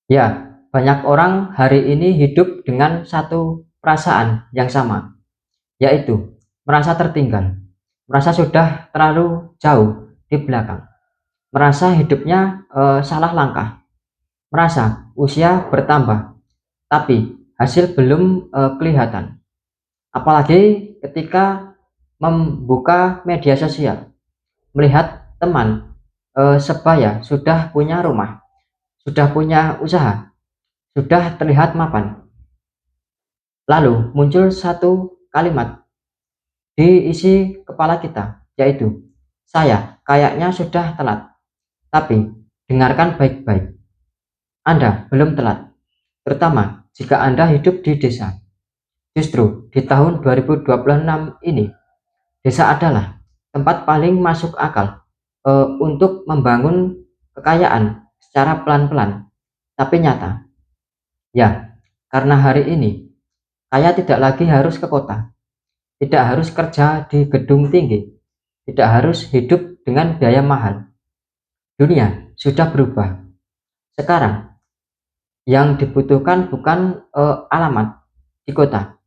Ya, banyak orang hari ini hidup dengan satu perasaan yang sama, yaitu merasa tertinggal, merasa sudah terlalu jauh di belakang, merasa hidupnya salah langkah, merasa usia bertambah, tapi hasil belum kelihatan. Apalagi ketika membuka media sosial, melihat teman sebaya sudah punya rumah, sudah punya usaha, sudah terlihat mapan. Lalu muncul satu kalimat di isi kepala kita, yaitu saya kayaknya sudah telat. Tapi dengarkan baik-baik, Anda belum telat, terutama jika Anda hidup di desa. Justru di tahun 2026 ini, desa adalah tempat paling masuk akal untuk membangun kekayaan secara pelan-pelan tapi nyata. Ya, karena hari ini kaya tidak lagi harus ke kota, tidak harus kerja di gedung tinggi, tidak harus hidup dengan biaya mahal. Dunia sudah berubah. Sekarang yang dibutuhkan bukan alamat di kota,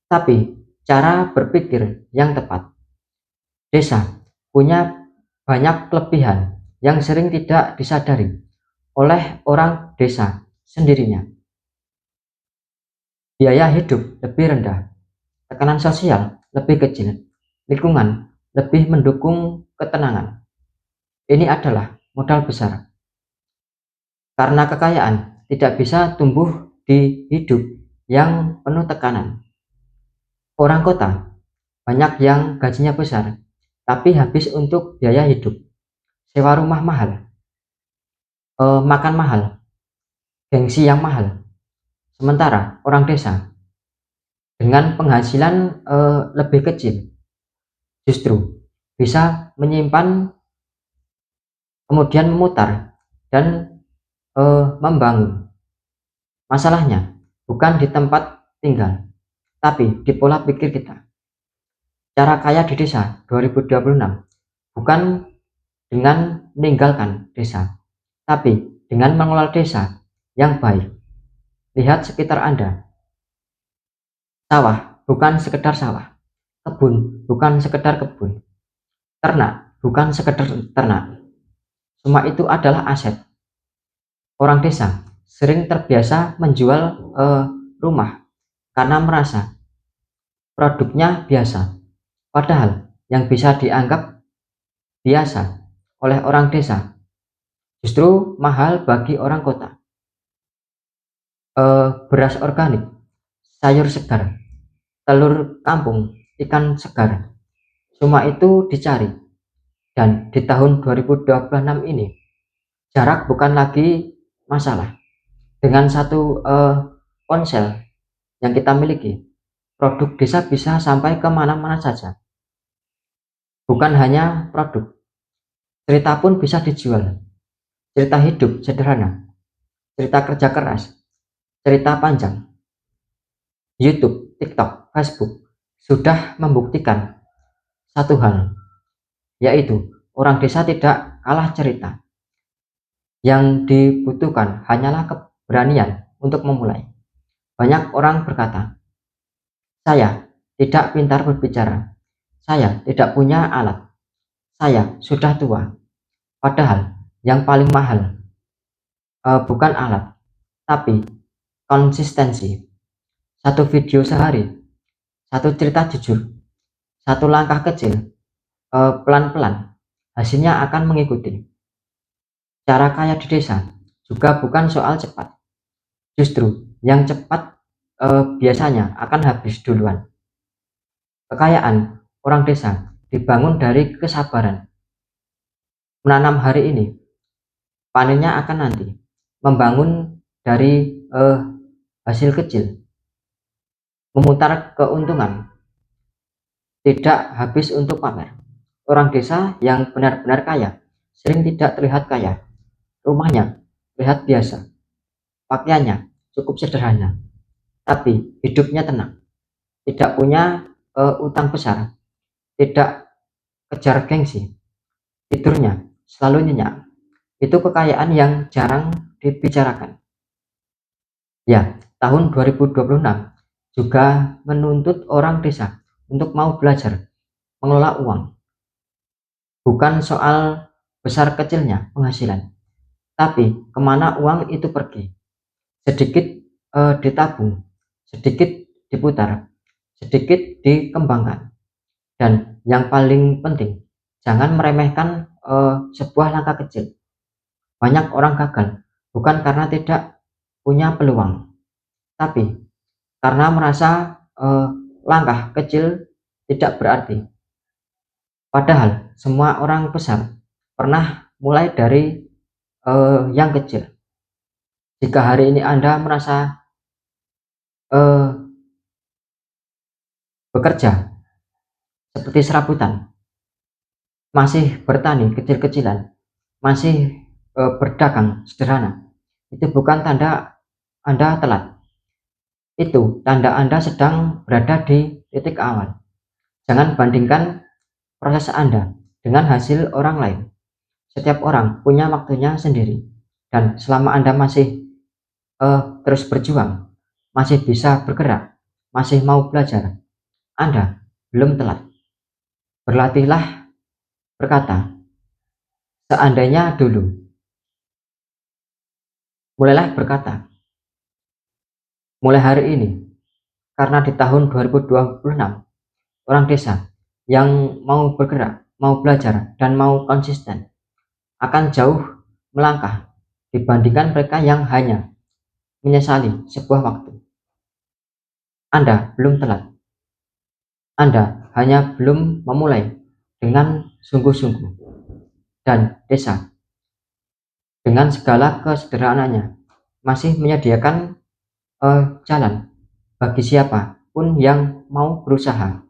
tapi cara berpikir yang tepat. Desa punya banyak kelebihan yang sering tidak disadari oleh orang desa sendirinya. Biaya hidup lebih rendah, tekanan sosial lebih kecil, lingkungan lebih mendukung ketenangan. Ini adalah modal besar, karena kekayaan tidak bisa tumbuh di hidup yang penuh tekanan. Orang kota banyak yang gajinya besar, tapi habis untuk biaya hidup, sewa rumah mahal, makan mahal, gengsi yang mahal. Sementara orang desa dengan penghasilan lebih kecil justru bisa menyimpan, kemudian memutar, dan membangun. Masalahnya bukan di tempat tinggal, tapi di pola pikir kita. Cara kaya di desa 2026 bukan dengan meninggalkan desa, tapi dengan mengelola desa yang baik. Lihat sekitar Anda. Sawah bukan sekedar sawah, kebun bukan sekedar kebun, ternak bukan sekedar ternak. Semua itu adalah aset. Orang desa sering terbiasa menjual rumah karena merasa produknya biasa, padahal yang bisa dianggap biasa oleh orang desa justru mahal bagi orang kota. Beras organik, sayur segar, telur kampung, ikan segar, semua itu dicari. Dan di tahun 2026 ini, jarak bukan lagi masalah. Dengan satu ponsel yang kita miliki, produk desa bisa sampai ke mana-mana saja. Bukan hanya produk, cerita pun bisa dijual. Cerita hidup sederhana, cerita kerja keras, cerita panjang. YouTube, TikTok, Facebook sudah membuktikan satu hal, yaitu orang desa tidak kalah cerita. Yang dibutuhkan hanyalah keberanian untuk memulai. Banyak orang berkata, saya tidak pintar berbicara, saya tidak punya alat, saya sudah tua. Padahal yang paling mahal bukan alat, tapi konsistensi. Satu video sehari, satu cerita jujur, satu langkah kecil, pelan-pelan, hasilnya akan mengikuti. Cara kaya di desa juga bukan soal cepat. Justru yang cepat biasanya akan habis duluan. Kekayaan orang desa dibangun dari kesabaran. Menanam hari ini, panennya akan nanti. Membangun dari hasil kecil, memutar keuntungan, tidak habis untuk pamer. Orang desa yang benar-benar kaya sering tidak terlihat kaya. Rumahnya terlihat biasa, pakaiannya cukup sederhana, tapi hidupnya tenang. Tidak punya utang besar, tidak kejar gengsi, tidurnya selalu nyenyak. Itu kekayaan yang jarang dibicarakan. Ya, tahun 2026 juga menuntut orang desa untuk mau belajar mengelola uang, bukan soal besar kecilnya penghasilan, tapi kemana uang itu pergi. Sedikit ditabung, sedikit diputar, sedikit dikembangkan. Dan yang paling penting, jangan meremehkan sebuah langkah kecil. Banyak orang gagal bukan karena tidak punya peluang, tapi karena merasa langkah kecil tidak berarti. Padahal semua orang besar pernah mulai dari yang kecil. Jika hari ini Anda merasa bekerja seperti serabutan, masih bertani kecil-kecilan, masih berdagang sederhana, itu bukan tanda Anda telat. Itu tanda Anda sedang berada di titik awal. Jangan bandingkan proses Anda dengan hasil orang lain. Setiap orang punya waktunya sendiri, dan selama Anda masih terus berjuang, masih bisa bergerak, masih mau belajar, Anda belum telat. Berlatihlah berkata, seandainya dulu. Mulailah berkata, mulai hari ini, karena di tahun 2026, orang desa yang mau bergerak, mau belajar, dan mau konsisten akan jauh melangkah dibandingkan mereka yang hanya menyesali sebuah waktu. Anda belum telat. Anda hanya belum memulai dengan sungguh-sungguh. Dan desa dengan segala kesederhanaannya masih menyediakan jalan bagi siapa pun yang mau berusaha.